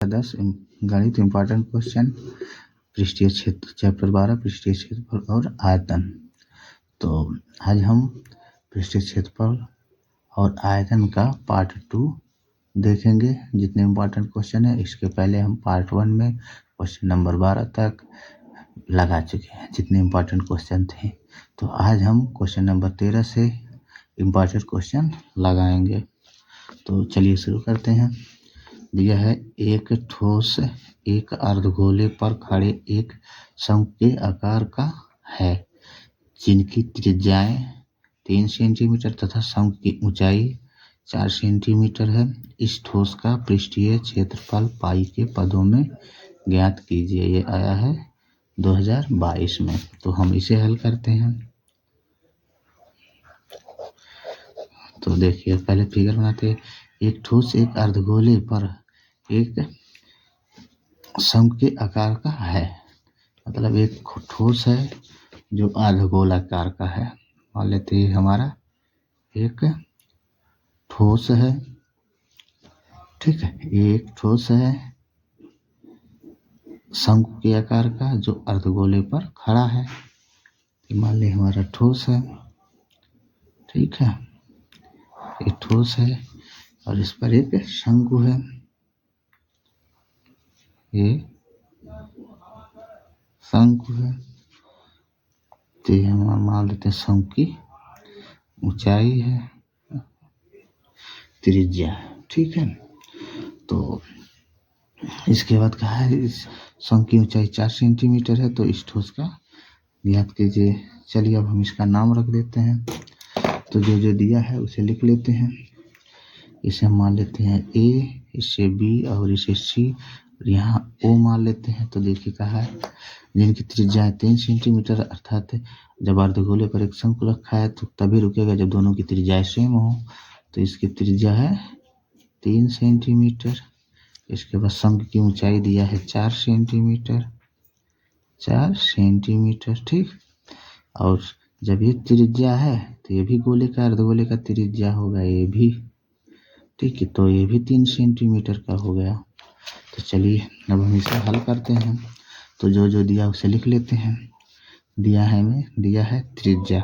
10 गणित important question पृष्ठीय क्षेत्र चैप्टर 12 पृष्ठीय क्षेत्रफल और आयतन। तो आज हम पृष्ठीय क्षेत्रफल और आयतन का पार्ट 2 देखेंगे। जितने इम्पॉर्टेंट क्वेश्चन है इसके पहले हम पार्ट 1 में क्वेश्चन नंबर 12 तक लगा चुके हैं जितने इम्पॉर्टेंट क्वेश्चन थे। तो आज हम क्वेश्चन नंबर 13 से इम्पॉर्टेंट क्वेश्चन लगाएंगे। तो चलिए शुरू करते हैं। दिया है एक ठोस एक अर्धगोले पर खड़े एक शंकु के आकार का है जिनकी त्रिज्याएं 3 सेंटीमीटर तथा शंकु की ऊंचाई 4 सेंटीमीटर है। इस ठोस का पृष्ठीय क्षेत्रफल पाई के पदों में ज्ञात कीजिए। ये आया है 2022 में। तो हम इसे हल करते हैं। तो देखिए पहले फिगर बनाते हैं। एक ठोस एक अर्धगोले पर एक शंकु के आकार का है, मतलब एक ठोस है जो अर्धगोलाकार का है। मान लेते हैं हमारा एक ठोस है, ठीक है, एक ठोस है शंकु के आकार का जो अर्धगोले पर खड़ा है। मान ले हमारा ठोस है, ठीक है, एक ठोस है और इस पर एक शंकु है। ये शंकु है, तो हम मान लेते हैं शंकु की ऊंचाई है, त्रिज्या है, ठीक है। तो इसके बाद कहा है इस शंकु की ऊंचाई 4 सेंटीमीटर है। तो इस ठोस का ज्ञात कीजिए। चलिए अब हम इसका नाम रख देते हैं। तो जो जो दिया है उसे लिख लेते हैं। इसे हम मान लेते हैं ए, इसे बी और इसे सी, यहाँ ओ मान लेते हैं। तो देखिए कहा है जिनकी त्रिज्या 3 सेंटीमीटर, अर्थात जब अर्धगोले पर एक शंकु रखा है तो तभी रुकेगा जब दोनों की त्रिज्या सेम हो। तो इसकी त्रिज्या है 3 सेंटीमीटर। इसके बाद शंकु की ऊंचाई दिया है 4 सेंटीमीटर, 4 सेंटीमीटर, ठीक। और जब ये त्रिज्या है तो ये भी गोले का अर्धगोले का त्रिज्या होगा, ये भी, ठीक है। तो ये भी 3 सेंटीमीटर का हो गया। तो चलिए अब हम इसे हल करते हैं। तो जो जो दिया उसे लिख लेते हैं। दिया है त्रिज्या।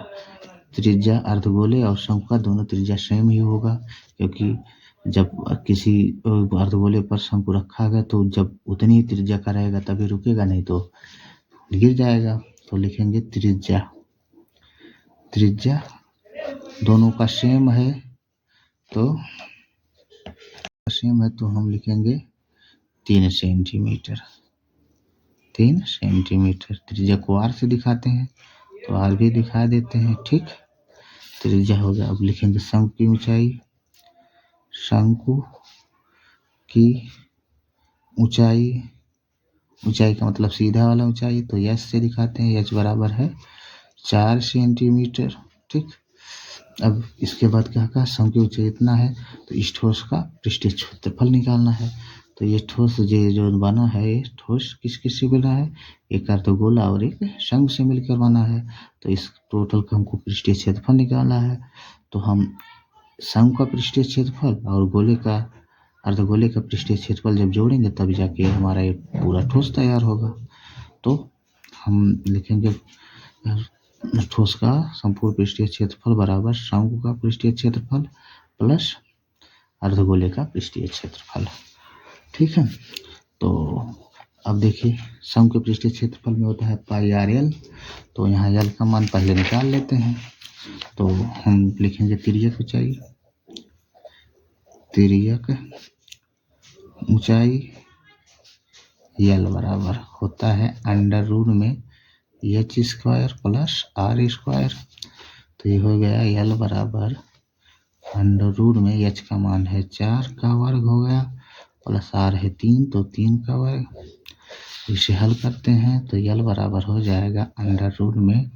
त्रिज्या अर्धगोले और शंकु का दोनों त्रिज्या सेम ही होगा, क्योंकि जब किसी अर्धगोले पर शंकु रखा गया तो जब उतनी ही त्रिज्या का रहेगा तभी रुकेगा, नहीं तो गिर जाएगा। तो लिखेंगे त्रिज्या, त्रिज्या दोनों का सेम है तो हम लिखेंगे 3 सेंटीमीटर, 3 सेंटीमीटर। त्रिज्या को आर से दिखाते हैं तो आर भी दिखा देते हैं, ठीक। त्रिज्या हो गया। अब लिखेंगे शंकु की ऊंचाई, शंकु की ऊंचाई, ऊंचाई का मतलब सीधा वाला ऊंचाई, तो एच से दिखाते हैं। एच बराबर है 4 सेंटीमीटर, ठीक। अब इसके बाद क्या कहा, शंकु की ऊंचाई इतना है तो इस ठोस का पृष्ठीय क्षेत्रफल निकालना है। तो ये ठोस जो बना है, ये ठोस किस किस से बना है, एक अर्धगोला और एक शंकु से मिलकर बना है। तो इस टोटल का हमको पृष्ठीय क्षेत्रफल निकालना है। तो हम शंकु का पृष्ठीय क्षेत्रफल और गोले का अर्धगोले का पृष्ठीय क्षेत्रफल जब जोड़ेंगे तब जाके हमारा ये पूरा ठोस तैयार होगा। तो हम लिखेंगे ठोस का संपूर्ण पृष्ठीय क्षेत्रफल बराबर शंकु का पृष्ठीय क्षेत्रफल प्लस अर्धगोले का पृष्ठीय क्षेत्रफल, ठीक है। तो अब देखिए शंकु के पृष्ठीय क्षेत्रफल में होता है पाई आर एल। तो यहाँ एल का मान पहले निकाल लेते हैं। तो हम लिखेंगे तिर्यक ऊंचाई, तिर्यक ऊंचाई एल बराबर होता है अंडर रूट में H square plus R square. तो ये हो गया एल बराबर अंडर रूट में एच का मान है 4 का वर्ग हो गया प्लस आर है 3, तो 3 का वर्ग। इसे हल करते हैं तो एल बराबर हो जाएगा अंडर रूट में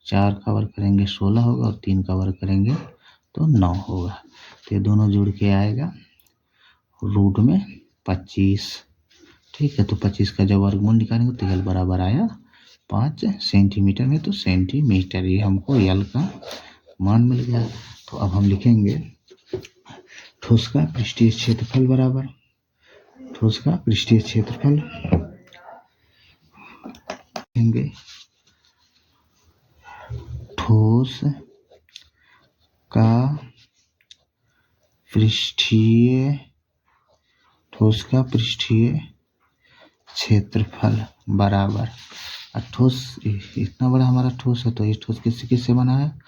4 का वर्ग करेंगे 16 होगा और 3 का वर्ग करेंगे तो 9 होगा। तो ये दोनों जुड़ के आएगा रूट में 25, ठीक है। तो 25 का जब वर्गमूल निकालेंगे तो एल बराबर आया 5 सेंटीमीटर में, तो सेंटीमीटर ये हमको एल का मान मिल गया। तो अब हम लिखेंगे ठोस का पृष्ठीय क्षेत्रफल बराबर ठोस का पृष्ठीय क्षेत्रफल देंगे। ठोस का पृष्ठीय क्षेत्रफल बराबर, ठोस इतना बड़ा हमारा ठोस है, तो ये ठोस किससे बना है?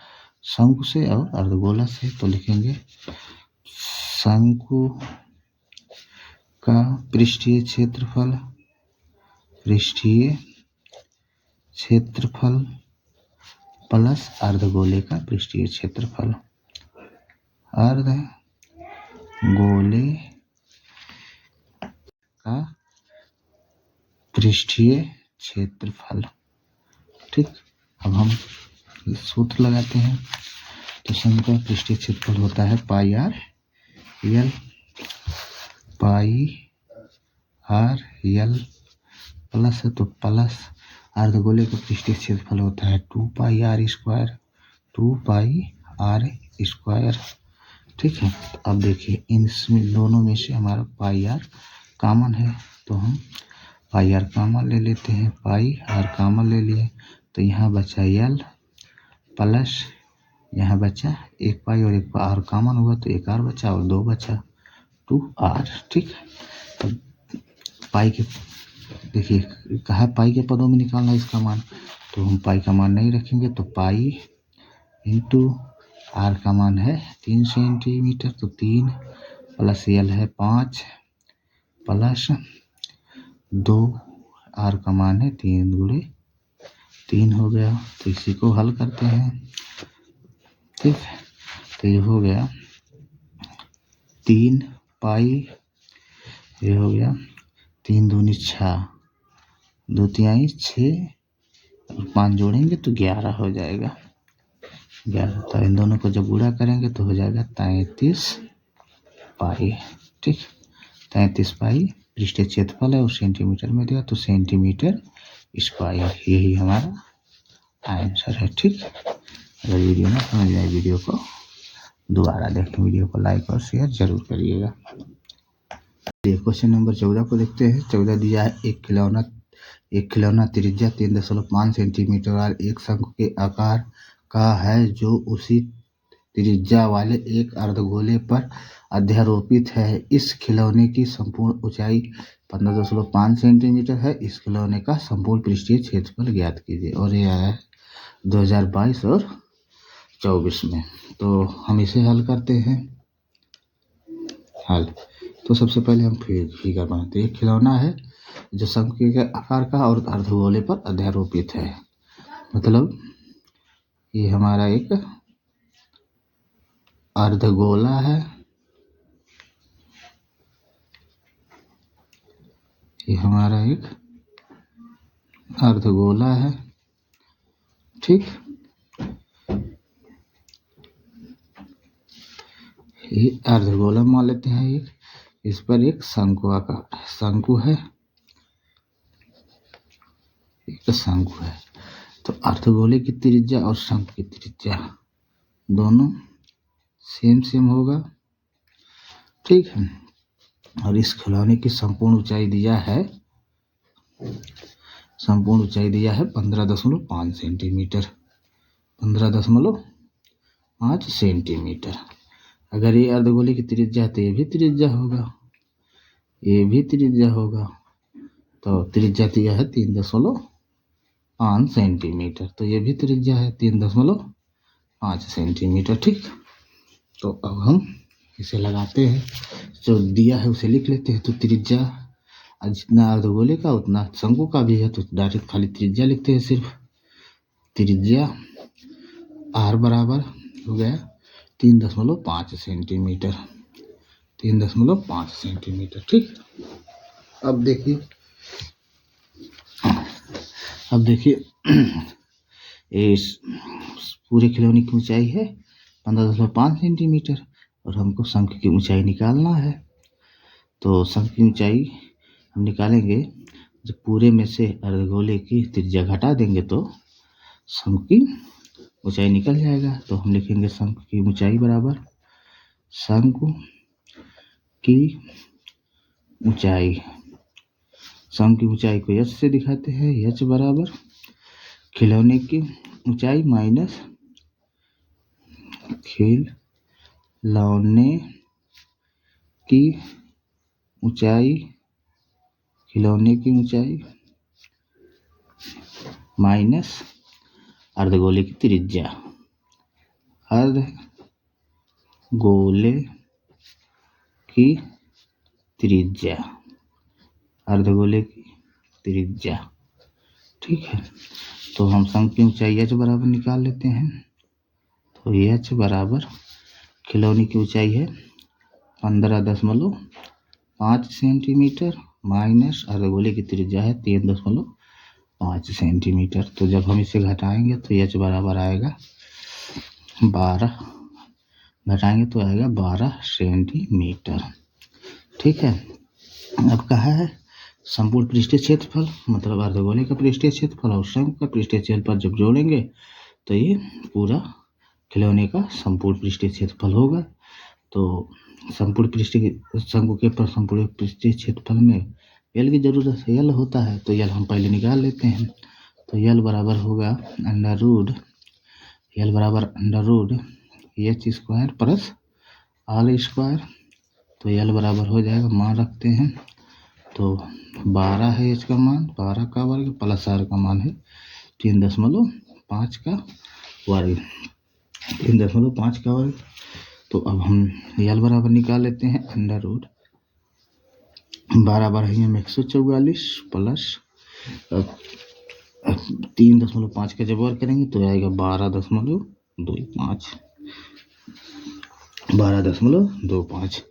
शंकु से और अर्धगोला से। तो लिखेंगे शंकु का पृष्ठीय क्षेत्रफल प्लस अर्धगोले का पृष्ठीय क्षेत्रफल। अर्धगोले का पृष्ठीय क्षेत्रफल। ठीक, अब हम सूत्र लगाते हैं। तो शंकु का पृष्ठीय क्षेत्रफल होता है पाई आर यल प्लस है तो प्लस अर्धगोले का पृष्ठीय क्षेत्रफल होता है 2 पाई आर स्क्वायर। ठीक है, तो अब देखिए इन दोनों में से हमारा पाई आर कॉमन है, तो हम पाई आर कॉमन ले लेते हैं। पाई आर कॉमन ले लिए तो यहाँ बचा यल प्लस यहाँ बचा 1 पाई और 1 आर कॉमन हुआ तो 1 आर बचा और 2 बचा 2 आर। ठीक, तो पाई के देखिए कहा पाई के पदों में निकालना इसका मान, तो हम पाई का मान नहीं रखेंगे, तो पाई इंटू आर का मान है 3 सेंटीमीटर, तो 3 प्लस यल है 5 प्लस 2 आर का मान है 3 गुणे 3 हो गया। तो इसी को हल करते हैं। ठीक, तो ये हो गया 3 पाई, ये हो गया 3 दूनी 6, 2 तिहाई 6 और 5 जोड़ेंगे तो 11 हो जाएगा। 11, तो इन दोनों को जब गुणा करेंगे तो हो जाएगा 33 पाई। ठीक, 33 पाई पृष्ठीय क्षेत्रफल है और सेंटीमीटर में दिया तो सेंटीमीटर स्क्वायर, यही हमारा आंसर है। ठीक, अगर वीडियो में समझ आए वीडियो को दोबारा देखें, वीडियो को लाइक और शेयर जरूर करिएगा। क्वेश्चन नंबर 14 को देखते हैं। 14 दिया है एक खिलौना त्रिज्या 3.5 सेंटीमीटर और एक शंकु के आकार का है जो उसी त्रिज्या वाले एक अर्धगोले पर अध्यारोपित है। इस खिलौने की संपूर्ण ऊंचाई 15.5 सेंटीमीटर है। इस खिलौने का संपूर्ण पृष्ठीय क्षेत्रफल ज्ञात कीजिए। और ये आया है 2022 और 24 में। तो हम इसे हल करते हैं। तो सबसे पहले हम फिगर बनाते हैं। एक खिलौना है जो शंकु के आकार का और अर्धगोले पर अध्यारोपित है, मतलब ये हमारा एक अर्धगोला है, ये हमारा एक अर्धगोला है। ठीक, ये अर्धगोला मान लेते हैं। एक इस पर एक शंकु है, एक शंकु है। तो अर्धगोले की त्रिज्या और शंकु की त्रिज्या दोनों सेम होगा। ठीक है, और इस खिलौने की संपूर्ण ऊंचाई दिया है 15.5 सेंटीमीटर, 15.5 सेंटीमीटर। अगर ये अर्धगोले की त्रिज्या है तो ये भी त्रिज्या होगा, तो त्रिज्या दिया है 3.5 सेंटीमीटर, तो ये भी त्रिज्या है 3.5 सेंटीमीटर। ठीक, तो अब हम इसे लगाते हैं। जो दिया है उसे लिख लेते हैं। तो त्रिज्या जितना अर्धगोले का उतना शंकु का भी है, तो डायरेक्ट खाली त्रिज्या लिखते हैं। सिर्फ त्रिज्या आर बराबर हो गया 3.5 सेंटीमीटर, 3.5 सेंटीमीटर। ठीक, अब देखिए इस पूरे खिलौने की ऊंचाई है 15.5 सेंटीमीटर और हमको शंकु की ऊंचाई निकालना है। तो शंकु की ऊंचाई हम निकालेंगे, जब पूरे में से अर्धगोले की त्रिज्या घटा देंगे तो शंकु की ऊंचाई निकल जाएगा। तो हम लिखेंगे शंकु की ऊंचाई बराबर शंकु की ऊंचाई, सम की ऊंचाई को h से दिखाते हैं। h बराबर खिलौने की ऊंचाई माइनस खिलौने की ऊंचाई, खिलौने की ऊंचाई माइनस अर्धगोले की त्रिज्या, अर्धगोले की त्रिज्या, अर्धगोले की त्रिज्या। ठीक है, तो हम शंकु की ऊंचाई h बराबर निकाल लेते हैं। तो h बराबर खिलौने की ऊंचाई है 15.5 सेंटीमीटर माइनस अर्धगोले की त्रिज्या है 3.5 सेंटीमीटर। तो जब हम इसे घटाएंगे तो h बराबर आएगा 12, घटाएंगे तो आएगा 12 सेंटीमीटर। ठीक है, अब कहा है संपूर्ण पृष्ठीय क्षेत्रफल, मतलब अर्धगोले का पृष्ठीय क्षेत्रफल और शंकु का पृष्ठीय क्षेत्रफल जब जोड़ेंगे तो ये पूरा खिलौने का संपूर्ण पृष्ठीय क्षेत्रफल होगा। तो संपूर्ण पृष्ठीय शंकु के संपूर्ण पृष्ठीय क्षेत्रफल में यल की जरूरत है, यल होता है तो यल हम पहले निकाल लेते हैं। तो यल बराबर होगा under root h square plus l square. तो यल बराबर हो जाएगा, मान रखते हैं तो 12 है h का मान, 12 का वर्ग प्लस r का मान है 3.5 का वर्ग, 3.5 का वर्ग। तो अब हम यल बराबर निकाल लेते हैं अंडर रूट 12 बढ़ाएंगे हम 144 प्लस 3.5 का जब वर्ग करेंगे तो आएगा 12.25।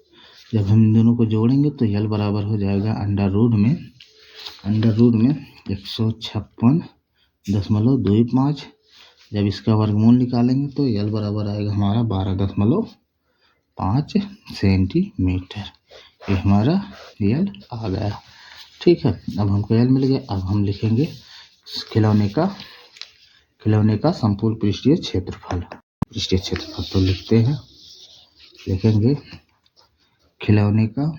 जब हम इन दोनों को जोड़ेंगे तो यल बराबर हो जाएगा अंडर रूट में 156.25। जब इसका वर्गमूल निकालेंगे तो यल बराबर आएगा हमारा 12.5 सेंटीमीटर। ये हमारा यल आ गया। ठीक है, अब हमको यल मिल गया। अब हम लिखेंगे खिलौने का संपूर्ण पृष्ठीय क्षेत्रफल। तो लिखते हैं, लिखेंगे खिलौने का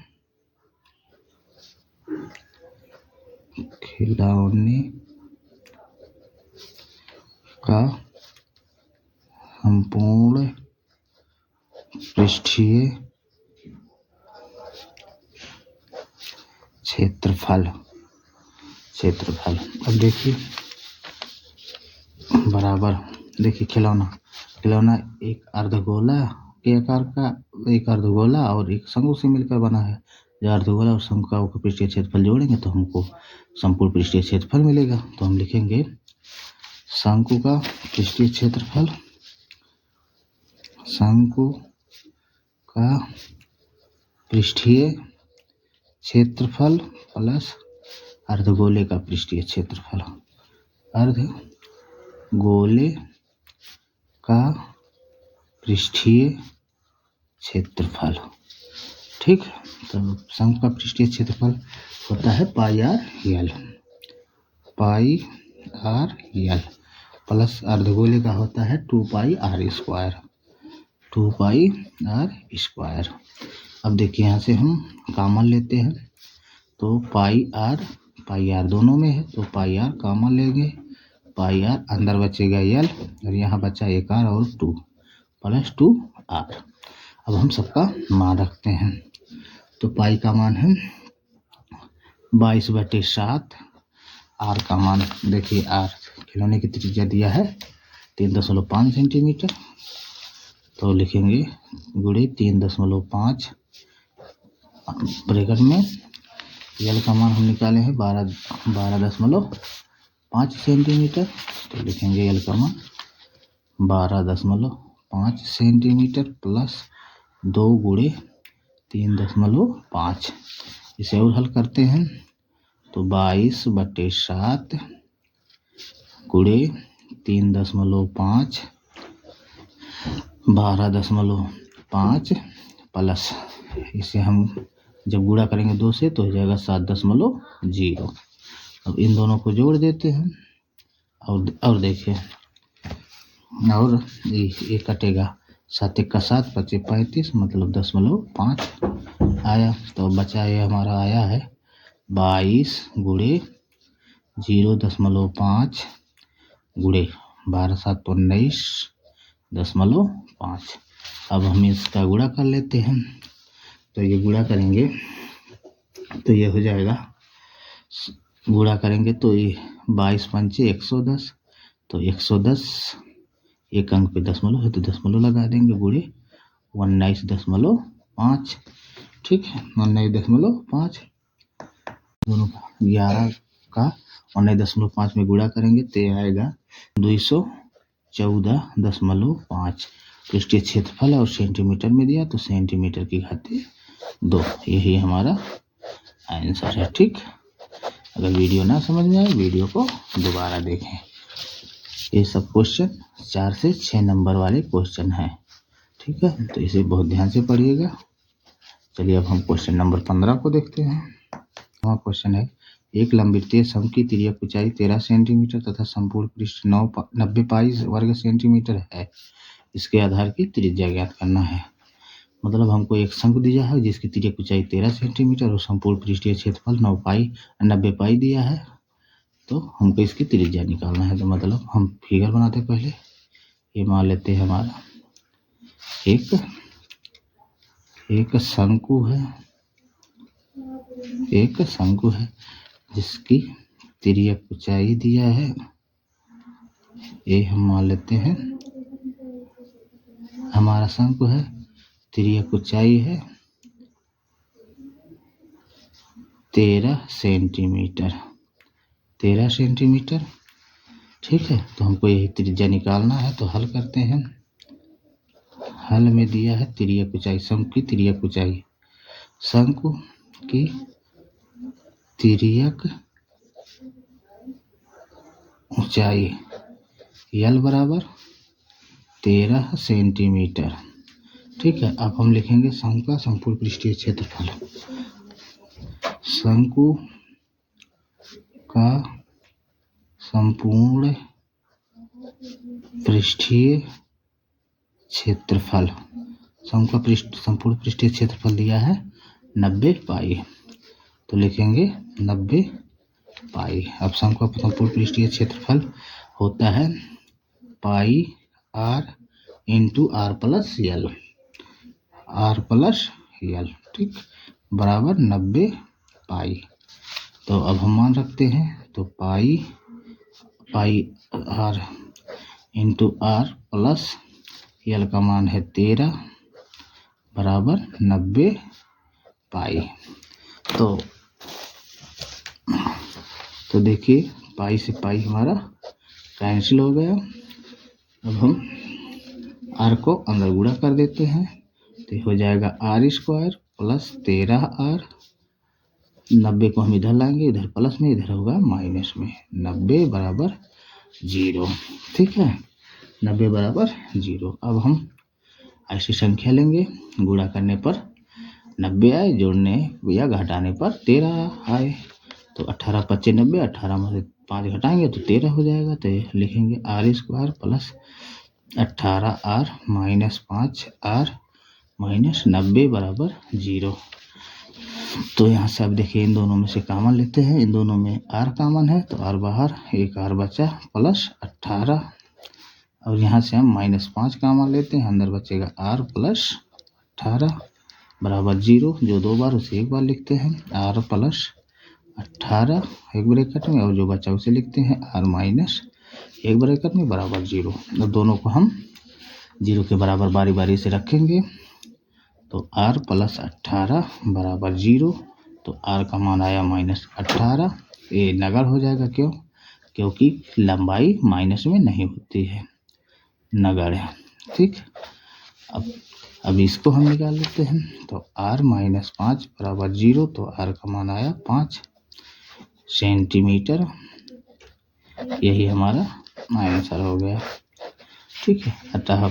संपूर्ण पृष्ठीय क्षेत्रफल। अब देखिए बराबर, देखिए खिलौना एक अर्धगोला के आकार का, एक अर्धगोला और एक शंकु से मिलकर बना है। जब अर्धगोला और शंकु का पृष्ठीय क्षेत्रफल जोड़ेंगे तो हमको संपूर्ण पृष्ठीय क्षेत्रफल मिलेगा। तो हम लिखेंगे शंकु का पृष्ठीय क्षेत्रफल, शंकु का पृष्ठीय क्षेत्रफल प्लस अर्धगोले का पृष्ठीय क्षेत्रफल, अर्धगोले का पृष्ठीय क्षेत्रफल। ठीक, तो शंकु का पृष्ठीय क्षेत्रफल होता है पाई आर यल प्लस अर्धगोले का होता है 2 पाई आर स्क्वायर। अब देखिए यहाँ से हम कॉमन लेते हैं तो पाई आर दोनों में है तो पाई आर कॉमन लेंगे, पाई आर अंदर बचेगा यल और यहाँ बचा एक आर और 2 प्लस 2 आर। अब हम सबका मान रखते हैं तो पाई का मान है 22/7, आर का मान देखिए, आर खिलौने की त्रिज्या दिया है 3.5 सेंटीमीटर। तो लिखेंगे गुणे 3.5 ब्रैकेट में यल का मान हम निकाले हैं 12.5 सेंटीमीटर। तो लिखेंगे यल का मान 12.5 सेंटीमीटर प्लस 2 गुणे 3.5। इसे और हल करते हैं तो 22/7 गुणे 3.5 12.5 प्लस, इसे हम जब गुणा करेंगे 2 से तो हो जाएगा 7.0। अब इन दोनों को जोड़ देते हैं और देखिए और ये कटेगा 7 का 7 25 35 मतलब 0.5 आया। तो बचा ये हमारा आया है 22 गुणे 0.5 गुणे 12 7 19.5। अब हम इसका गुणा कर लेते हैं। तो ये गुणा करेंगे तो ये हो जाएगा, गुणा करेंगे तो ये 22 पंचे 110, तो 110 एक अंक पे दशमलव है तो दशमलव लगा देंगे गुणे 19.5। ठीक है, 19.5 दोनों का 11 का 19.5 में गुणा करेंगे तो ये आएगा 214.5। पृष्ठीय क्षेत्रफल और सेंटीमीटर में दिया तो सेंटीमीटर की घातीय 2, यही हमारा आंसर है। ठीक, अगर वीडियो ना समझ में आए वीडियो को दोबारा देखें। ये सब क्वेश्चन 4 से 6 नंबर वाले क्वेश्चन हैं। ठीक है, तो इसे बहुत ध्यान से पढ़िएगा। चलिए अब हम क्वेश्चन नंबर 15 को देखते हैं। वहाँ क्वेश्चन है, एक लंबवृत्तीय शंकु की तिर्यक ऊंचाई 13 सेंटीमीटर तथा संपूर्ण पृष्ठ 90 पाई वर्ग सेंटीमीटर है। इसके आधार की त्रिज्या ज्ञात करना है। मतलब हमको एक शंकु दिया है जिसकी तिर्यक ऊंचाई 13 सेंटीमीटर और संपूर्ण पृष्ठीय क्षेत्रफल 90 पाई दिया है। तो हमको इसकी त्रिज्या निकालना है। तो मतलब हम फिगर बनाते पहले, ये मान लेते हैं हमारा एक शंकु है, एक शंकु है जिसकी तिर्यक ऊंचाई दिया है, ये हम मान लेते हैं हमारा शंकु है, तिर्यक ऊंचाई है 13 सेंटीमीटर, 13 सेंटीमीटर। ठीक है, तो हमको यही त्रिज्या निकालना है। तो हल करते हैं। हल में दिया है तिर्यक ऊंचाई, शंकु की तिर्यक ऊंचाई, शंकु की तिर्यक ऊंचाई यल बराबर 13 सेंटीमीटर। ठीक है, अब हम लिखेंगे शंकु का संपूर्ण पृष्ठीय क्षेत्रफल। शंकु का संपूर्ण पृष्ठीय क्षेत्रफल, शंकु का संपूर्ण पृष्ठीय क्षेत्रफल दिया है 90 पाई, तो लिखेंगे 90 पाई। अब शंकु का संपूर्ण पृष्ठीय क्षेत्रफल होता है pi r into r plus l, r plus l. ठीक, बराबर 90 पाई। तो अब हम मान रखते हैं, तो pi r into r plus l का मान है 13 बराबर 90 पाई। तो देखिए पाई से पाई हमारा कैंसिल हो गया। अब हम आर को अंदर गुणा कर देते हैं, तो हो जाएगा आर स्क्वायर प्लस 13r। 90 को हम इधर लाएंगे, इधर प्लस में, इधर होगा माइनस में, 90 बराबर 0। ठीक है, 90 बराबर 0। अब हम ऐसी संख्या लेंगे, गुणा करने पर 90 आए, जोड़ने या घटाने पर 13 आए। तो 18 25 90, 18 में से 5 घटाएंगे तो 13 हो जाएगा। तो लिखेंगे R square plus 18r minus 5r minus 90 बराबर 0। तो यहाँ से अब देखिए इन दोनों में से कॉमन लेते हैं, इन दोनों में r कॉमन है तो r बाहर, एक r बचा प्लस 18, और यहाँ से हम -5 कॉमन लेते हैं, अंदर बचेगा r प्लस 18 बराबर 0। जो 2 बार उसे एक बार लिखते हैं, r प्लस 18 एक ब्रैकेट में, और जो बचा उसे लिखते हैं r माइनस एक ब्रैकेट में बराबर 0। और दोनों को हम 0 के बराबर बारी बारी से रखेंगे। तो r प्लस 18 बराबर 0, तो r का मान आया -18। ये नगण्य हो जाएगा, क्यों? क्योंकि लंबाई माइनस में नहीं होती है, नगण्य। ठीक, अब इसको हम निकाल लेते हैं। तो r -5 बराबर 0, तो r का मान आया 5 सेंटीमीटर। यही हमारा आंसर हो गया। ठीक है, अतः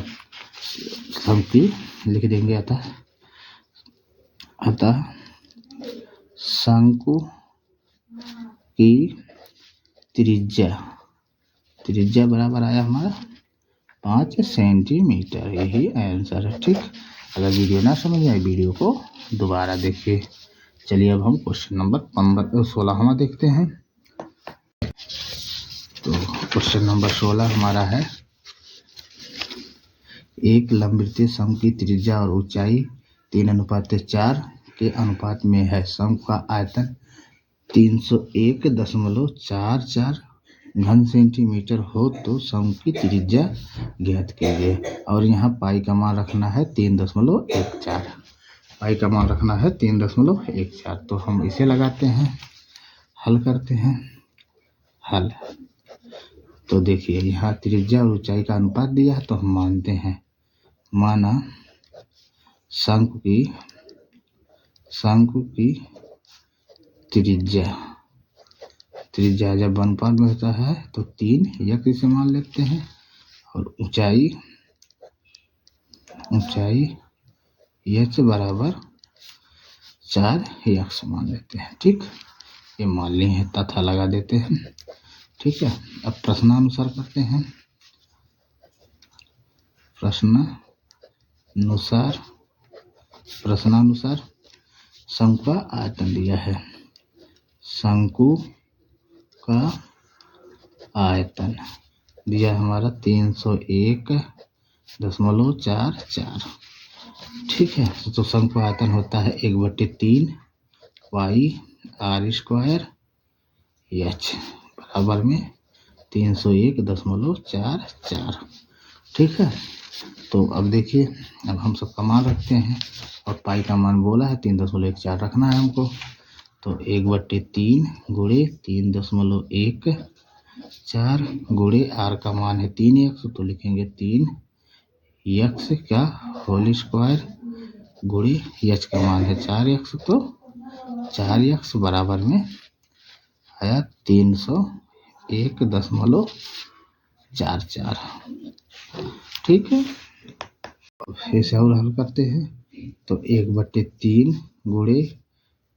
शंकु लिख देंगे, अतः शंकु की त्रिज्या बराबर आया हमारा 5 सेंटीमीटर, यही आंसर है। ठीक, अगर वीडियो ना समझ आए वीडियो को दोबारा देखिए। चलिए अब हम क्वेश्चन नंबर 16 देखते हैं। तो क्वेश्चन नंबर 16 हमारा है, एक लंबवृत्तीय शंकु की त्रिज्या और ऊंचाई 3:4 के अनुपात में है। शंकु का आयतन 301.44 घन सेंटीमीटर हो तो शंकु की त्रिज्या ज्ञात कीजिए। और यहाँ पाई का मान रखना है 3.14। पाई का मान रखना है 3.14। तो हम इसे लगाते हैं, हल करते हैं। हल तो देखिए यहाँ त्रिज्या और ऊंचाई का अनुपात दिया है, तो हम मानते हैं, माना शंकु की त्रिज्या जब अनुपात में होता है तो 3 यक्ष इसे मान लेते हैं, और ऊंचाई यक्ष बराबर 4 यक्ष मान लेते हैं। ठीक, ये मान ली है, तथा लगा देते हैं। ठीक है, अब प्रश्नानुसार करते हैं। प्रश्नानुसार शंकु का आयतन दिया है। शंकु का आयतन दिया हमारा 301.44। ठीक है, तो शंकु आयतन होता है 1/3 पाई r² h बराबर में 301.44। ठीक है, तो अब देखिए, अब हम सब का मान रखते हैं, और पाई का मान बोला है 3.14 रखना है हमको। तो 1/3 गुणे 3.14 गुणे r का मान है 3 यक्ष, तो लिखेंगे 3 यक्ष क्या होल स्क्वायर गुणे h का मान है 4 यक्ष, तो 4 यक्ष बराबर में आया 301.44। ठीक है, फिर से और हल करते हैं। तो 1/3 गुणे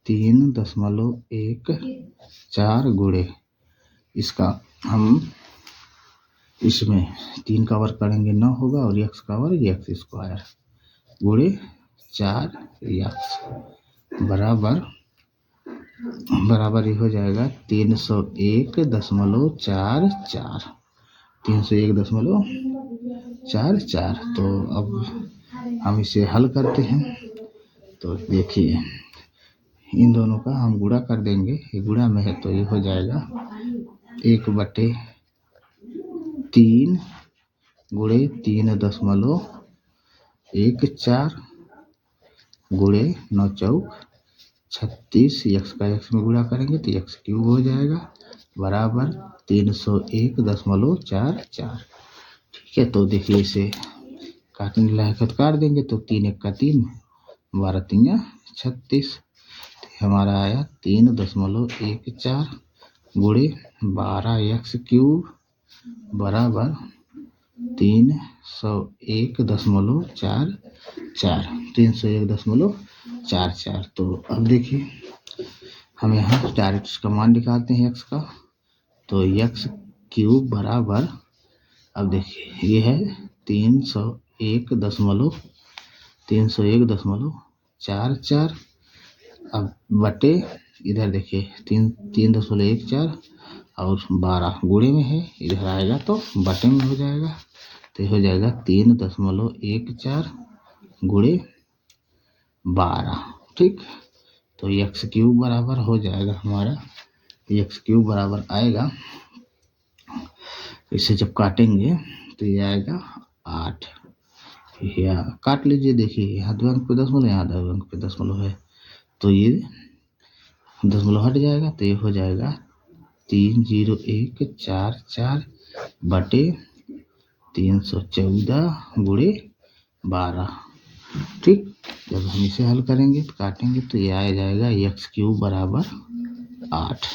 3.14 गुणे इसका हम इसमें 3 का वर्ग करेंगे 9 होगा, और यक्ष का वर्ग यक्ष स्क्वायर गुणे 4 यक्ष बराबर ये हो जाएगा 301.44। 301.44। तो अब हम इसे हल करते हैं। तो देखिए, इन दोनों का हम गुणा कर देंगे, ये गुणा में है तो ये हो जाएगा 1/3 गुणे 3.14 गुणे 9 चौक 36, यक्ष का यक्ष में गुणा करेंगे तो यक्ष क्यूब हो जाएगा बराबर 301.44। ठीक है, तो देखिए इसे काटने लायक काट देंगे तो 3 1 का 3, 12 3 36। हमारा आया 3.14 गुणे 12 यक्ष क्यूब बराबर 301.44। तो अब देखिए, हम यहाँ डायरेक्ट इसका मान निकालते हैं यक्ष का। तो यक्ष क्यूब बराबर, अब देखिए ये है 301.44। अब बटे इधर देखिए 3.14 और 12 गुणे में है, इधर आएगा तो बटे में हो जाएगा। तो हो जाएगा 3.14 गुणे 12। ठीक, तो यक्ष क्यूब बराबर हो जाएगा हमारा, यक्ष क्यूब बराबर आएगा, इसे जब काटेंगे तो ये आएगा 8। या काट लीजिए, देखिए यहाँ 2 अंक पे दशमलव, यहाँ 2 अंक पे दशमलव है, तो ये दशमलव हट जाएगा, तो ये हो जाएगा 30144 बटे 314 गुणे 12। ठीक, जब हम इसे हल करेंगे तो काटेंगे तो ये आ जाएगा यक्स क्यूब बराबर 8,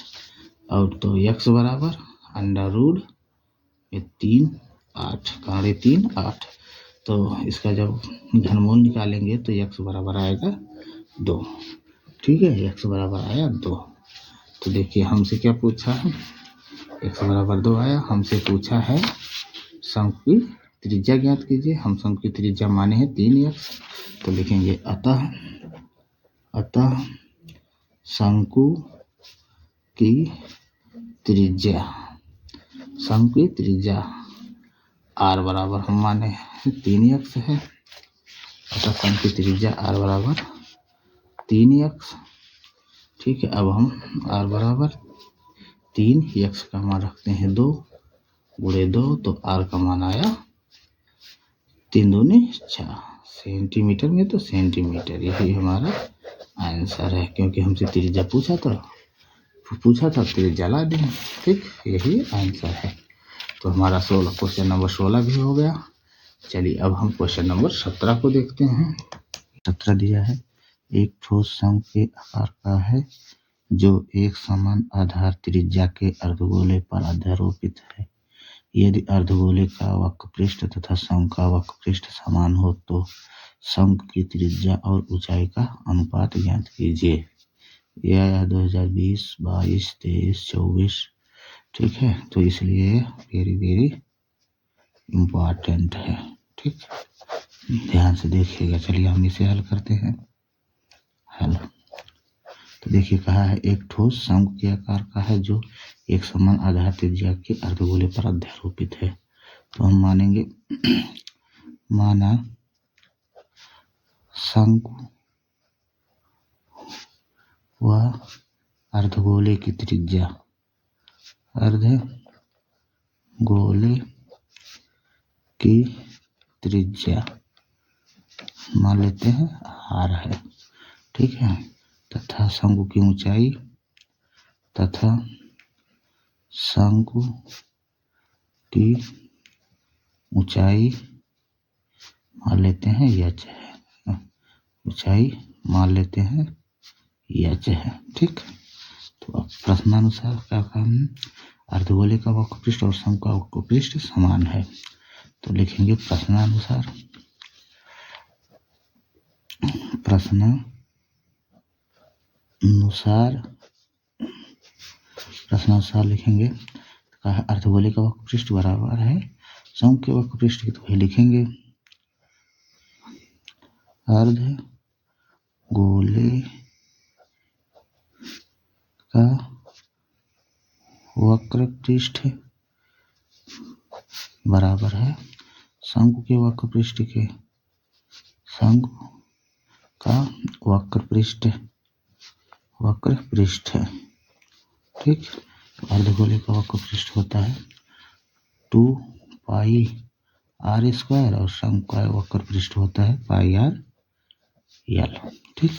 और तो यक्स बराबर अंडर रूट 3 8 काढ़े 3 8। तो इसका जब घनमूल निकालेंगे तो यक्स बराबर आएगा 2। ठीक है, यक्स बराबर आया 2। तो देखिए हमसे क्या पूछा है, यक्स बराबर 2 आया, हमसे पूछा है शंकु की त्रिज्या ज्ञात कीजिए। हम शंकु की त्रिज्या माने हैं 3x, तो लिखेंगे अतः शंकु की त्रिज्या r बराबर हम माने 3x है। अतः शंकु की त्रिज्या r बराबर 3x। ठीक है, अब हम r बराबर 3x का मान रखते हैं 2 गुणे 2, तो r का मान आया 3 दूनी 6 सेंटीमीटर में, तो सेंटीमीटर यही हमारा आंसर है, क्योंकि हमसे त्रिज्या पूछा था त्रिज्या ला दें। ठीक, यही आंसर है। तो हमारा क्वेश्चन नंबर 16 भी हो गया। चलिए अब हम क्वेश्चन नंबर 17 को देखते हैं। 17 दिया है, एक ठोस शंकु के आकार का है जो एक समान आधार त्रिज्या के अर्धगोले पर अध्यारोपित है। यदि अर्धगोले का वक्रपृष्ठ तथा शंकु का वक्रपृष्ठ समान हो तो शंकु की त्रिज्या और ऊंचाई का अनुपात ज्ञात कीजिए। यह 2020, 22, 23, 24। ठीक है, तो इसलिए वेरी इम्पोर्टेंट है। ठीक, ध्यान से देखिएगा। चलिए हम इसे हल करते हैं। तो देखिए कहा है, एक ठोस शंकु के आकार का है जो एक समान आधार त्रिज्या के अर्धगोले पर अध्यारोपित है। तो हम मानेंगे माना शंकु व अर्धगोले की त्रिज्या मान लेते हैं r है। ठीक है, तथा शंकु की ऊंचाई मान लेते हैं h है। ऊंचाई मान लेते हैं h है। ठीक, तो अब प्रश्नानुसार क्या काम है, अर्धगोले का वक्रपृष्ठ और शंकु का वक्रपृष्ठ समान है। तो लिखेंगे प्रश्नानुसार लिखेंगे। कहा अर्धगोले का वक्रपृष्ठ बराबर है शंकु के वक्रपृष्ठ की, तो वही लिखेंगे अर्धगोले का वक्रपृष्ठ बराबर है शंकु के वक्रपृष्ठ के। शंकु का वक्रपृष्ठ है। ठीक, अर्धगोले का वक्रपृष्ठ होता है 2 पाई r स्क्वायर और शंकु का वक्रपृष्ठ होता है पाई r l। ठीक,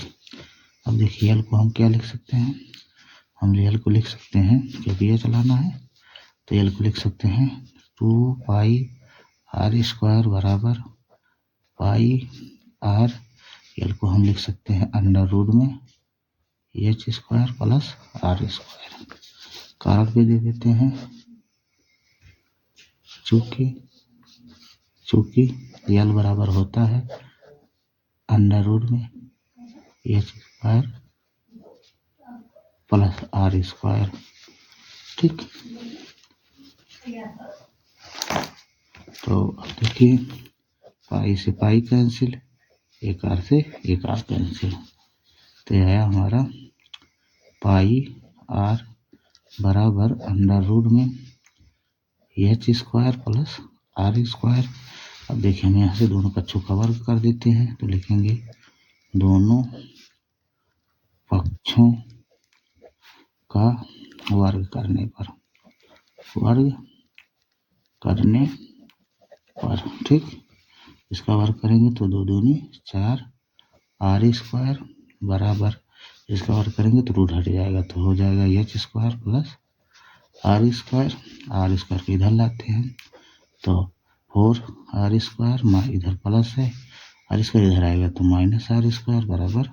अब देखिए l को हम क्या लिख सकते हैं, हम l को लिख सकते हैं, क्योंकि ये चलाना है तो l को लिख सकते हैं 2 पाई r स्क्वायर बराबर पाई r। l को हम लिख सकते हैं अंडर रूट में h square plus r square. कारक भी दे देते हैं, चूंकि l बराबर होता है अंडर रूट में h square plus r square. ठीक, तो अब देखिए पाई से पाई कैंसिल, एक r से एक r कैंसिल, तो यह आया हमारा पाई r बराबर अंडर रूट में h square plus r square. अब देखिए हम यहाँ से दोनों पक्षों का वर्ग कर देते हैं, तो लिखेंगे दोनों पक्षों का वर्ग करने पर ठीक, इसका वर्ग करेंगे तो 2 दूनी 4 r स्क्वायर बराबर, इसका वर्ग करेंगे तो रूट हट जाएगा, तो हो जाएगा h square plus r square को इधर लाते हैं तो 4r स्क्वायर इधर प्लस है, r स्क्वायर इधर आएगा तो माइनस r स्क्वायर बराबर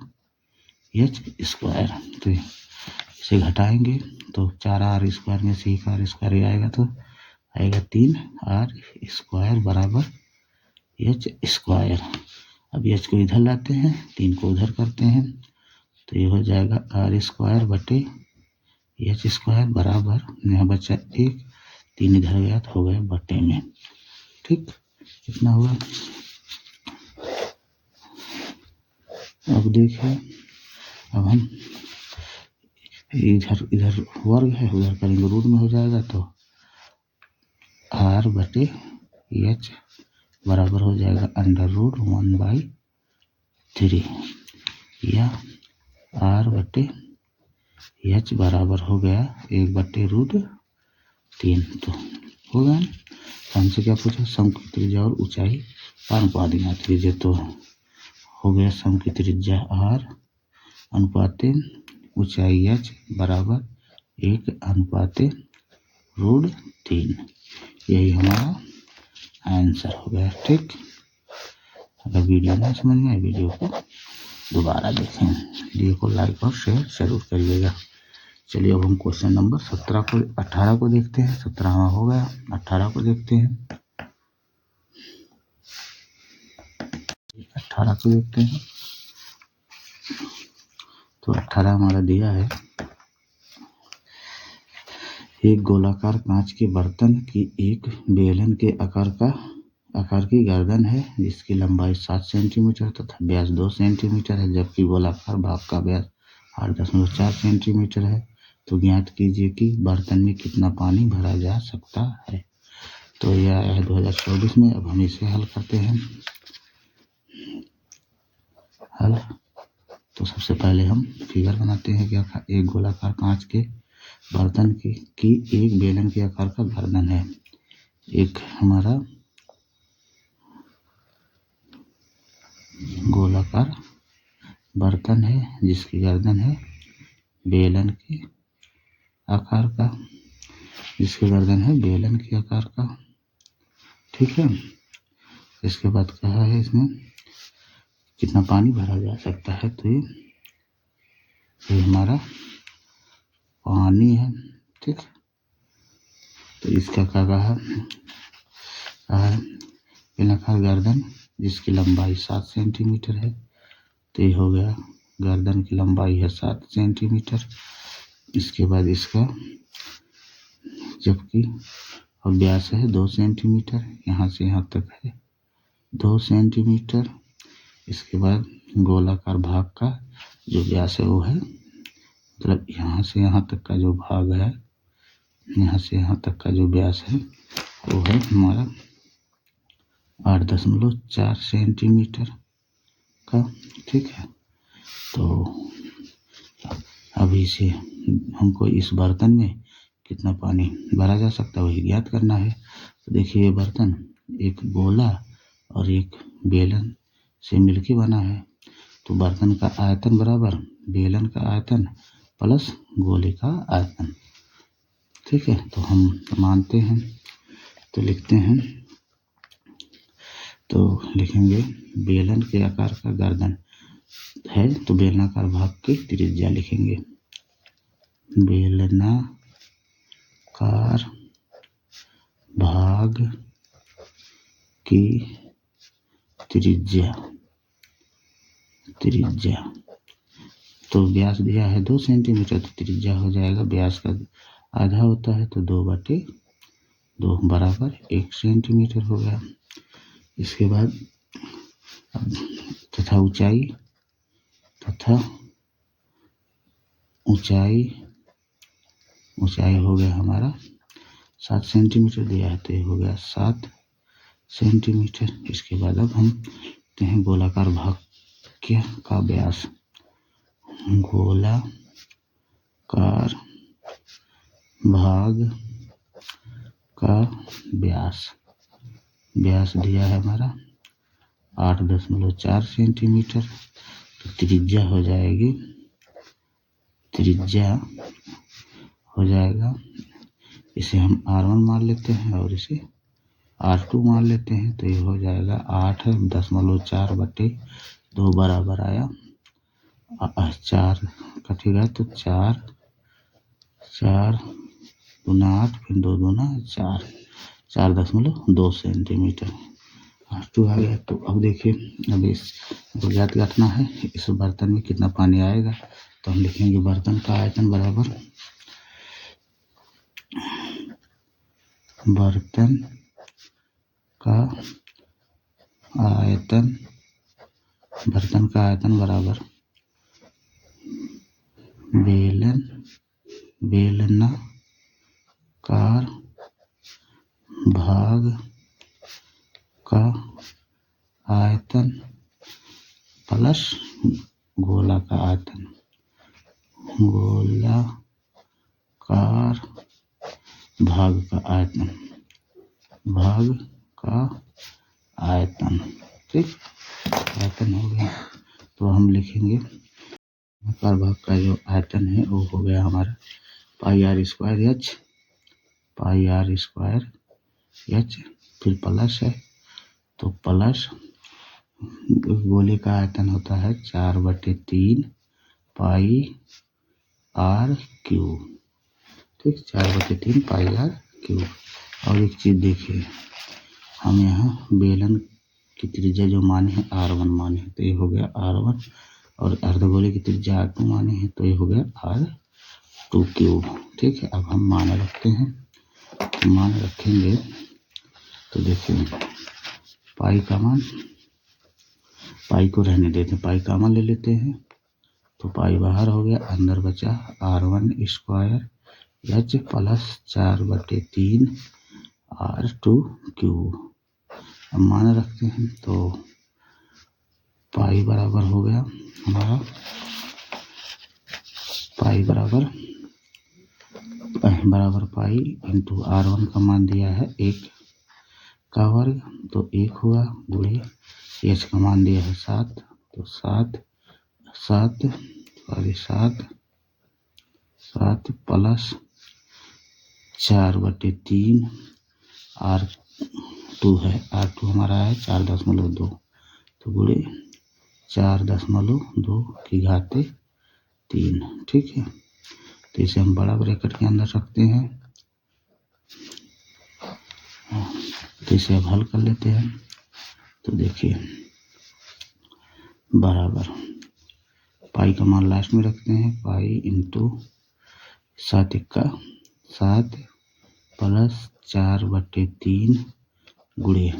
h स्क्वायर। तो इसे घटाएंगे तो 4r स्क्वायर में से 1r स्क्वायर आएगा, तो आएगा 3r स्क्वायर बराबर h स्क्वायर। अब h को इधर लाते हैं, 3 को उधर करते हैं, तो ये हो जाएगा r स्क्वायर बटे h स्क्वायर बराबर, यहाँ बचा 1, 3 इधर गया तो हो गया बटे में। ठीक, कितना हुआ। अब देखिए, अब हम इधर इधर वर्ग है, उधर करेंगे रूट में हो जाएगा, तो R बटे H बराबर हो जाएगा √1/3 या R बटे H बराबर हो गया 1/√3। तो होगा ना। हमसे क्या पूछा, सम की त्रिज्या और ऊंचाई का अनुपात ज्ञात कीजिए। तो हो गया सम की त्रिज्या R अनुपात ऊंचाई H बराबर 1/√3। यही हमारा आंसर हो गया। ठीक, अगर वीडियो नहीं समझ में आए, वीडियो को दोबारा देखें। वीडियो को लाइक और शेयर जरूर करिएगा। चलिए अब हम क्वेश्चन नंबर 18 को देखते हैं। 17वां हो गया, 18 को देखते हैं। 18 को देखते हैं। तो 18 हमारा दिया है, एक गोलाकार कांच के बर्तन की एक बेलन के आकार की गर्दन है जिसकी लंबाई 7 सेंटीमीटर तथा व्यास 2 सेंटीमीटर है, जबकि गोलाकार भाग का व्यास 8.4 सेंटीमीटर है। तो ज्ञात कीजिए कि बर्तन में कितना पानी भरा जा सकता है। तो यह आया है 2024 में। अब हम इसे हल करते हैं। हल, तो सबसे पहले हम फिगर बनाते हैं। क्या, एक गोलाकार कांच के बर्तन की एक बेलन के आकार का गर्दन है। एक हमारा गोलाकार बर्तन है जिसकी गर्दन है बेलन के आकार का, जिसकी गर्दन है बेलन के आकार का। ठीक है, इसके बाद कहा है इसमें कितना पानी भरा जा सकता है। तो ये हमारा पानी है। ठीक, तो इसका क्या कहा है, बेलनाकार गर्दन जिसकी लंबाई 7 सेंटीमीटर है। तो ये हो गया, गर्दन की लंबाई है 7 सेंटीमीटर। इसके बाद इसका जबकि और व्यास है 2 सेंटीमीटर, यहाँ से यहाँ तक है 2 सेंटीमीटर। इसके बाद गोलाकार भाग का जो व्यास है वो है, मतलब यहाँ से यहाँ तक का जो भाग है, यहाँ से यहाँ तक का जो व्यास है वो है हमारा 8.4 सेंटीमीटर का। ठीक है, तो अभी से हमको इस बर्तन में कितना पानी भरा जा सकता है वही ज्ञात करना है। तो देखिए, ये बर्तन एक गोला और एक बेलन से मिलके बना है। तो बर्तन का आयतन बराबर बेलन का आयतन प्लस गोले का आयतन। ठीक है, तो हम मानते हैं, तो लिखते हैं, तो लिखेंगे बेलन के आकार का गर्दन है, तो बेलनाकार भाग की त्रिज्या लिखेंगे। बेलनाकार भाग की त्रिज्या तो व्यास दिया है 2 सेंटीमीटर, तो त्रिज्या हो जाएगा, व्यास का आधा होता है तो 2/2 बराबर 1 सेंटीमीटर हो गया। इसके बाद तथा ऊंचाई हो गया हमारा 7 सेंटीमीटर दिया है, तो ये हो गया 7 सेंटीमीटर। इसके बाद अब हम देखते हैं गोलाकार भाग का व्यास। गोलाकार भाग का व्यास दिया है हमारा 8.4 सेंटीमीटर। तो त्रिज्या हो जाएगा, इसे हम R1 मान लेते हैं और इसे R2 मान लेते हैं। तो ये हो जाएगा 8.4/2 बराबर आया 4 कटेगा, तो 4 दूना 8, फिर 2 दूना 4, 4.2 सेंटीमीटर R2 आ गया। तो अब देखिए, अब इसको ज्ञात करना है इस बर्तन में कितना पानी आएगा। तो हम लिखेंगे बर्तन का आयतन बराबर बर्तन का आयतन, बर्तन का आयतन बराबर बेलन, बेलनाकार भाग का आयतन प्लस गोला का आयतन, गोलाकार भाग का आयतन, भाग का आयतन। ठीक, आयतन हो गया। तो हम लिखेंगे गोलाकार भाग का जो आयतन है वो हो गया हमारा pi r square h, pi r square h, फिर प्लस है तो प्लस गोले का आयतन होता है 4/3 पाई आर क्यूब। ठीक, 4/3 पाई आर क्यूब। और एक चीज देखिए, हम यहाँ बेलन की त्रिज्या जो माने हैं R1 माने हैं, तो ये हो गया R1, और अर्धगोले की त्रिज्या R2 माने हैं, तो ये हो गया R2 क्यूब। ठीक है, अब हम मान रखते हैं, तो मान रखेंगे तो देखिए पाई का मान, पाई को रहने देते हैं, पाई का मान ले लेते हैं, तो पाई बाहर हो गया, अंदर बचा R1 square H plus 4/3 R2 cube. अब मान रखते हैं तो पाई बराबर हो गया हमारा, पाई बराबर पाई इंटू R1 का मान दिया है 1 का वर्ग, तो 1 हुआ, गुणे एच का मान दिया है 7, तो 7 प्लस 4/3 R2 है, R2 हमारा है 4.2, तो गुणे 4.2 की घाते 3। ठीक है, तो इसे हम बड़ा ब्रैकेट के अंदर रखते हैं, तो इसे अब हल कर लेते हैं। तो देखिए बराबर पाई का मान लास्ट में रखते हैं, पाई इंटू 7 प्लस 4/3 गुणे,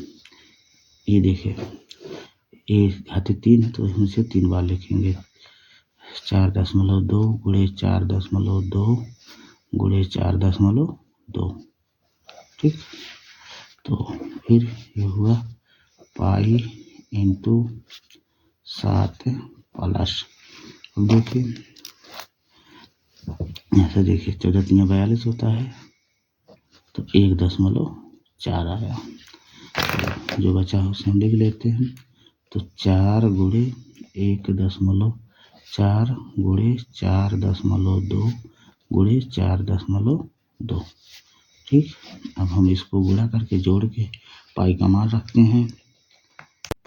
ये देखिए ये घाते 3 है तो हम इसे 3 बार लिखेंगे, 4.2 गुणे 4.2 गुणे 4.2। ठीक, तो फिर ये हुआ पाई इंटू 7 प्लस, देखिए ऐसा देखिए 14×3 = 42 होता है, तो 1.4 आया, तो जो बचा है उसे हम लिख लेते हैं, तो 4 गुणे 1.4 गुणे 4.2 गुणे 4.2। ठीक, अब हम इसको गुणा करके जोड़ के पाई का मान रखते हैं,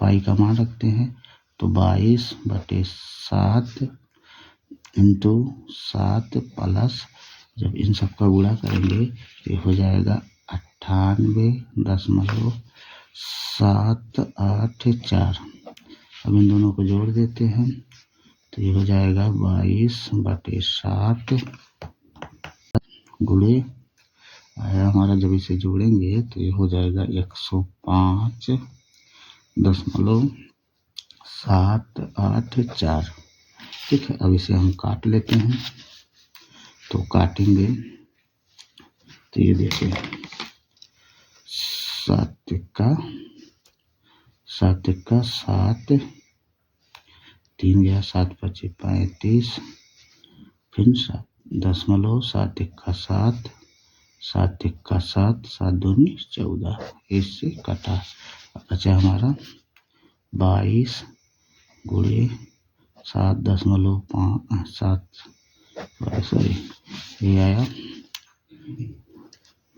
पाई का मान रखते हैं, तो 22/7 इंटू 7 प्लस, जब इन सब का गुणा करेंगे तो हो जाएगा 98.784। अब इन दोनों को जोड़ देते हैं, तो ये हो जाएगा 22/7 गुणे आया हमारा, जब इसे जोड़ेंगे तो ये हो जाएगा 105.784। ठीक है, अब इसे हम काट लेते हैं, तो काटेंगे तो ये देखिए 7 का 7, 3 गया 7 × 5 = 35, फिर 7.7 7 × 7 7 × 7 7 × 2 = 14, इससे कटा, बचा हमारा 22 गुणे 7.5 सॉरी ये आया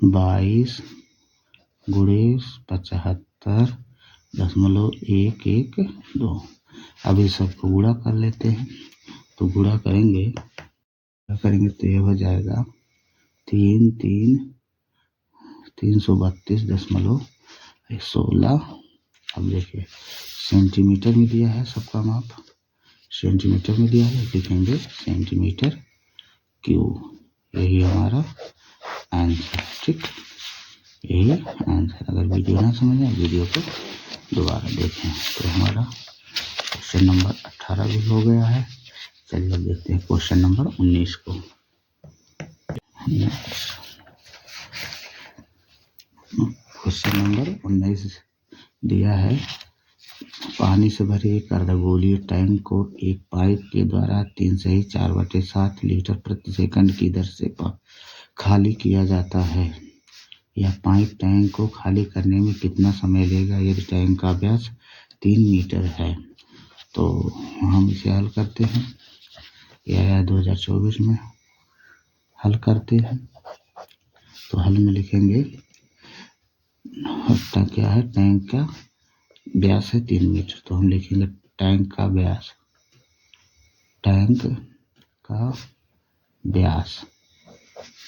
22 गुणे 75.112। अब इस सबको गुणा कर लेते हैं, तो गुणा करेंगे तो ये हो जाएगा 332.16। अब देखिए सेंटीमीटर में दिया है, सबका माप सेंटीमीटर में दिया है, लिखेंगे सेंटीमीटर क्यूब, यही हमारा आंसर। ठीक, यही आंसर। अगर वीडियो ना समझ आए वीडियो को दोबारा देखें तो हमारा क्वेश्चन नंबर 18 भी हो गया है। चलिए अब देखते हैं क्वेश्चन नंबर 19 को। क्वेश्चन नंबर 19 दिया है, पानी से भरे एक अर्धगोलीय टैंक को एक पाइप के द्वारा 3 से 4/7 लीटर प्रति सेकंड की दर से खाली किया जाता है। यह पाइप टैंक को खाली करने में कितना समय लेगा यदि टैंक का व्यास 3 मीटर है। तो हम इसे हल करते हैं। यह 2024 में हल करते हैं। तो हल में लिखेंगे क्या है, टैंक का व्यास है 3 मीटर। तो हम लिखेंगे टैंक का व्यास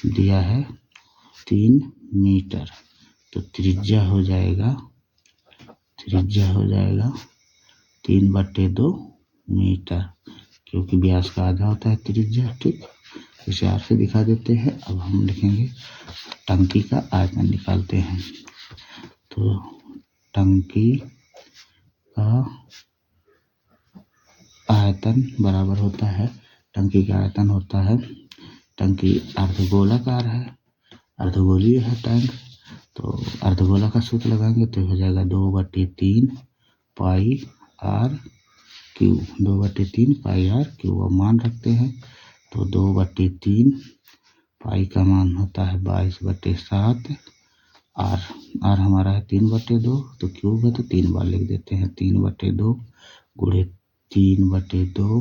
दिया है 3 मीटर। तो त्रिज्या हो जाएगा 3/2 मीटर, क्योंकि व्यास का आधा होता है त्रिज्या। ठीक, इसे आर से दिखा देते हैं। अब हम लिखेंगे टंकी का आयतन निकालते हैं। तो टंकी का आयतन बराबर होता है, टंकी का आयतन होता है, टंकी अर्धगोलाकार है, अर्धगोलीय है टैंक। तो अर्धगोला का सूत्र लगाएंगे तो हो जाएगा 2/3 pi r cube, 2/3 pi r cube. अब मान रखते हैं तो 2/3 पाई का मान होता है 22/7। आर हमारा है 3/2, तो क्यूब है तो 3 बार लिख देते हैं। 3/2 गुणे 3/2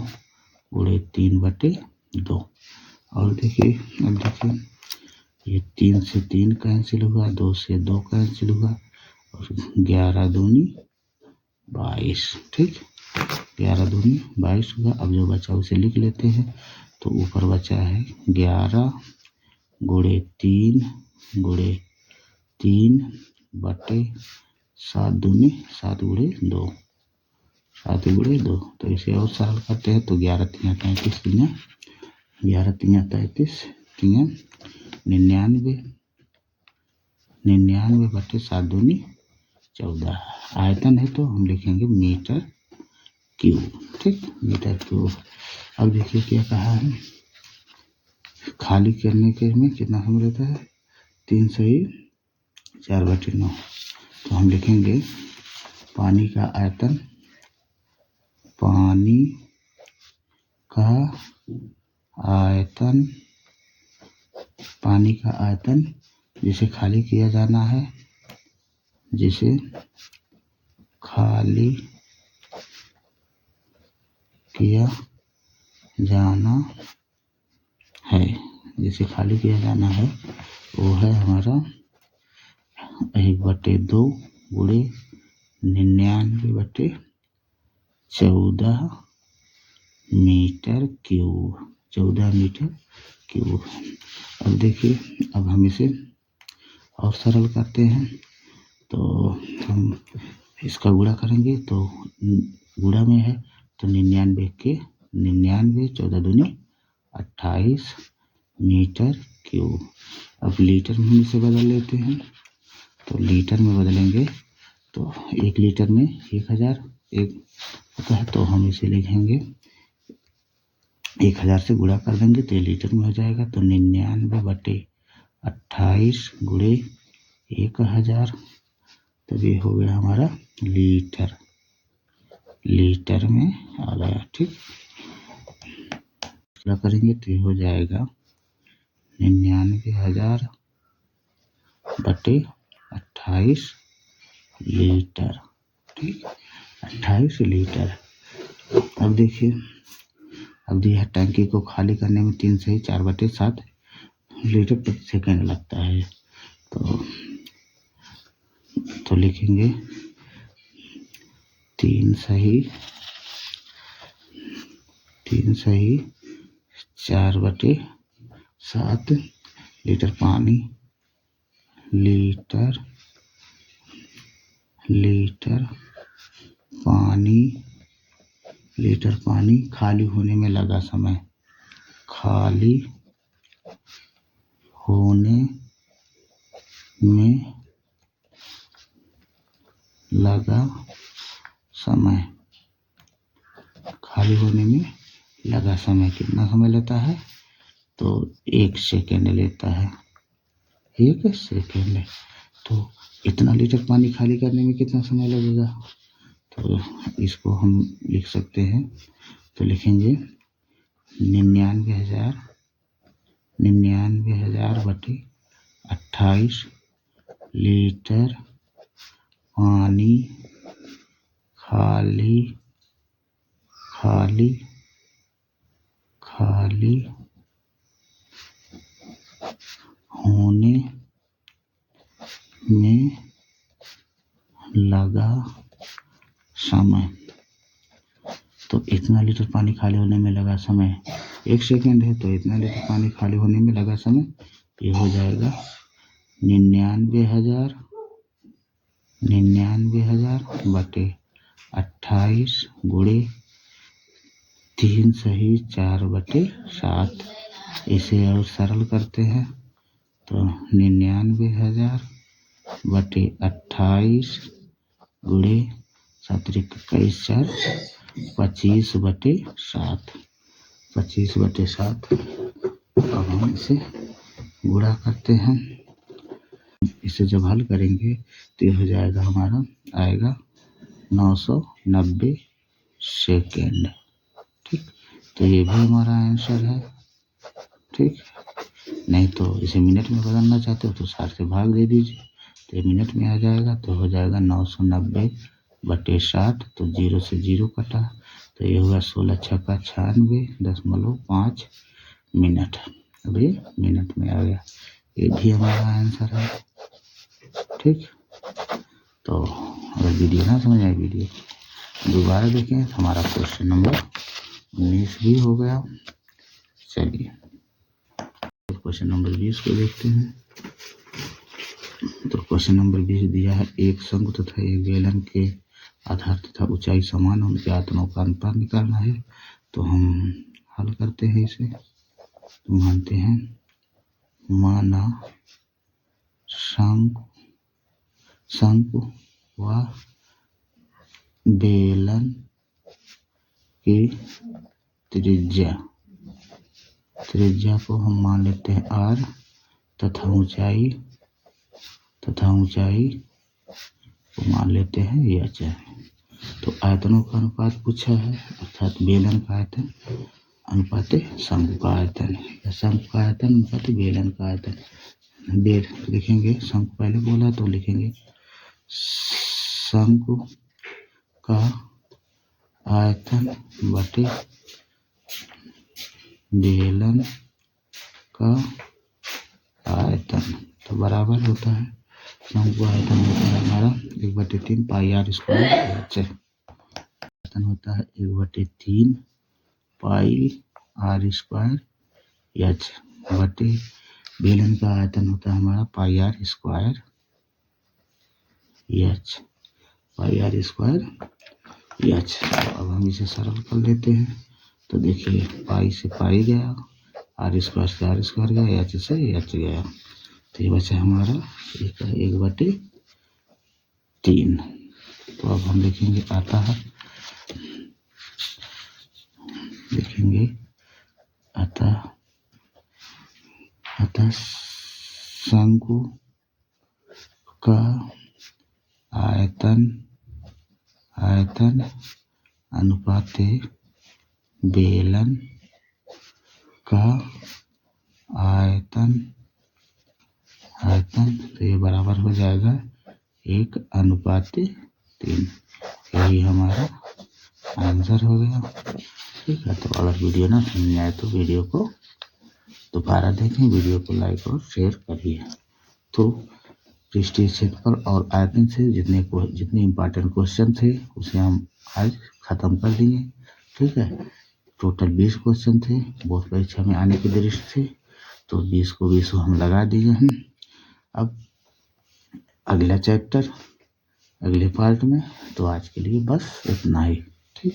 गुणे 3/2। और देखिए, अब देखिए ये 3 से 3 कैंसिल हुआ, 2 से 2 कैंसिल हुआ और 11 दूनी 22। ठीक, 11 दूनी 22 हुआ। अब जो बचा उसे लिख लेते हैं। तो ऊपर बचा है 11 गुणे 3 गुणे 3/7 दूनी 7 गुणे 2, 7 गुणे 2। तो इसे और सरल करते हैं तो 11 3 33 11 3 33 3 99 99/7 दूनी 14। आयतन है तो हम लिखेंगे मीटर क्यूब। ठीक, मीटर क्यूब। अब देखिए क्या कहा है, खाली करने के में कितना समय रहता है, 3 से 4/9। तो हम लिखेंगे पानी का आयतन, पानी का आयतन जिसे खाली किया जाना है, जिसे खाली किया जाना है वो है हमारा 1/2 गुणे 99/14 मीटर क्यूब, 14 मीटर क्यूब। अब देखिए, अब हम इसे और सरल करते हैं। तो हम इसका गुणा करेंगे तो गुणा में है तो 99 14 दूनी 28 मीटर क्यूब। अब लीटर में इसे बदल लेते हैं। तो लीटर में बदलेंगे तो 1 लीटर में 1000 एक होता है। तो हम इसे लिखेंगे 1000 से गुणा कर देंगे तो ये लीटर में हो जाएगा। तो 99/28 गुणे 1000, तब ये हो गया हमारा लीटर में आ गया। ठीक, गुणा करेंगे तो ये हो जाएगा 99,000/28 लीटर। ठीक, 28 लीटर। अब देखिए, अब दिया टंकी को खाली करने में 3 से 4/7 लीटर प्रति सेकंड लगता है। तो लिखेंगे 3 सही 4/7 लीटर पानी खाली होने में लगा समय, खाली होने में लगा का समय कितना समय लेता है? तो 1 सेकेंड लेता है, 1 सेकेंड। तो इतना लीटर पानी खाली करने में कितना समय लगेगा? तो इसको हम लिख सकते हैं, तो लिखेंगे 99,000 बटे 28 लीटर पानी खाली होने में लगा समय। तो इतना लीटर पानी खाली होने में लगा समय 1 सेकेंड है, तो इतना लीटर पानी खाली होने में लगा समय ये हो जाएगा 99,000 बटे 28 गुणे 3 सही 4 बटे 7। इसे और सरल करते हैं तो 99,000 बटे 28 गुणे 7 21 4 25 बटे 7, 25 बटे 7। अब हम इसे गुणा करते हैं। इसे जब हल करेंगे तो ये हो जाएगा हमारा आएगा 990 सेकेंड। ठीक, तो ये भी हमारा आंसर है। ठीक, नहीं तो इसे मिनट में बदलना चाहते हो तो 60 से भाग दे दीजिए, तो ये मिनट में आ जाएगा। तो हो जाएगा 990 बटे 60, तो 0 से 0 कटा, तो ये होगा 16 छक्का 96.5 मिनट। अब ये मिनट में आ गया, ये भी हमारा आंसर है। ठीक, तो अगर वीडियो ना समझ आए, वीडियो दोबारा देखें। हमारा क्वेश्चन नंबर 19 भी हो गया। चलिए क्वेश्चन नंबर 20 को देखते हैं। तो क्वेश्चन नंबर 20 दिया है, एक शंकु तथा एक बेलन के आधार तथा ऊंचाई समान, उनके आयतनों का अनुपात निकालना है। तो हम हल करते हैं इसे। तो मानते हैं, माना शंकु व बेलन की त्रिज्या को हम मान लेते हैं r तथा ऊंचाई को मान लेते हैं h। तो आयतनों का अनुपात पूछा है, अर्थात बेलन का आयतन अनुपात शंकु का आयतन, शंकु का आयतन अनुपात बेलन का आयतन। लिखेंगे शंकु पहले बोला तो लिखेंगे शंकु का आयतन बटे बेलन का आयतन, तो बराबर होता है शंकु आयतन होता है हमारा 1/3 पाई r स्क्वायर h। आयतन होता है 1/3 पाई r स्क्वायर h बटे बेलन का आयतन होता है हमारा पाई r स्क्वायर h, पाई r स्क्वायर h। अब हम इसे सरल कर लेते हैं। तो देखिए पाई से पाई गया, r स्क्वायर से r स्क्वायर गया, h से h गया, तो ये बचा हमारा 1/3। तो अब हम लिखेंगे अतः शंकु का आयतन अनुपात बेलन का आयतन, तो ये बराबर हो जाएगा 1/3। यही हमारा आंसर हो गया। ठीक है, तो अगर वीडियो ना समझ में आए तो वीडियो को दोबारा देखें, वीडियो को लाइक और शेयर करिए। तो पृष्ठीय क्षेत्रफल और आयतन से जितने इम्पोर्टेंट क्वेश्चन थे उसे हम आज खत्म कर दिए। ठीक है, टोटल 20 क्वेश्चन थे, बोर्ड परीक्षा में आने की दृष्टि से, तो 20 को 20 हम लगा दिए हैं। अब अगला चैप्टर अगले पार्ट में, तो आज के लिए बस इतना ही। ठीक।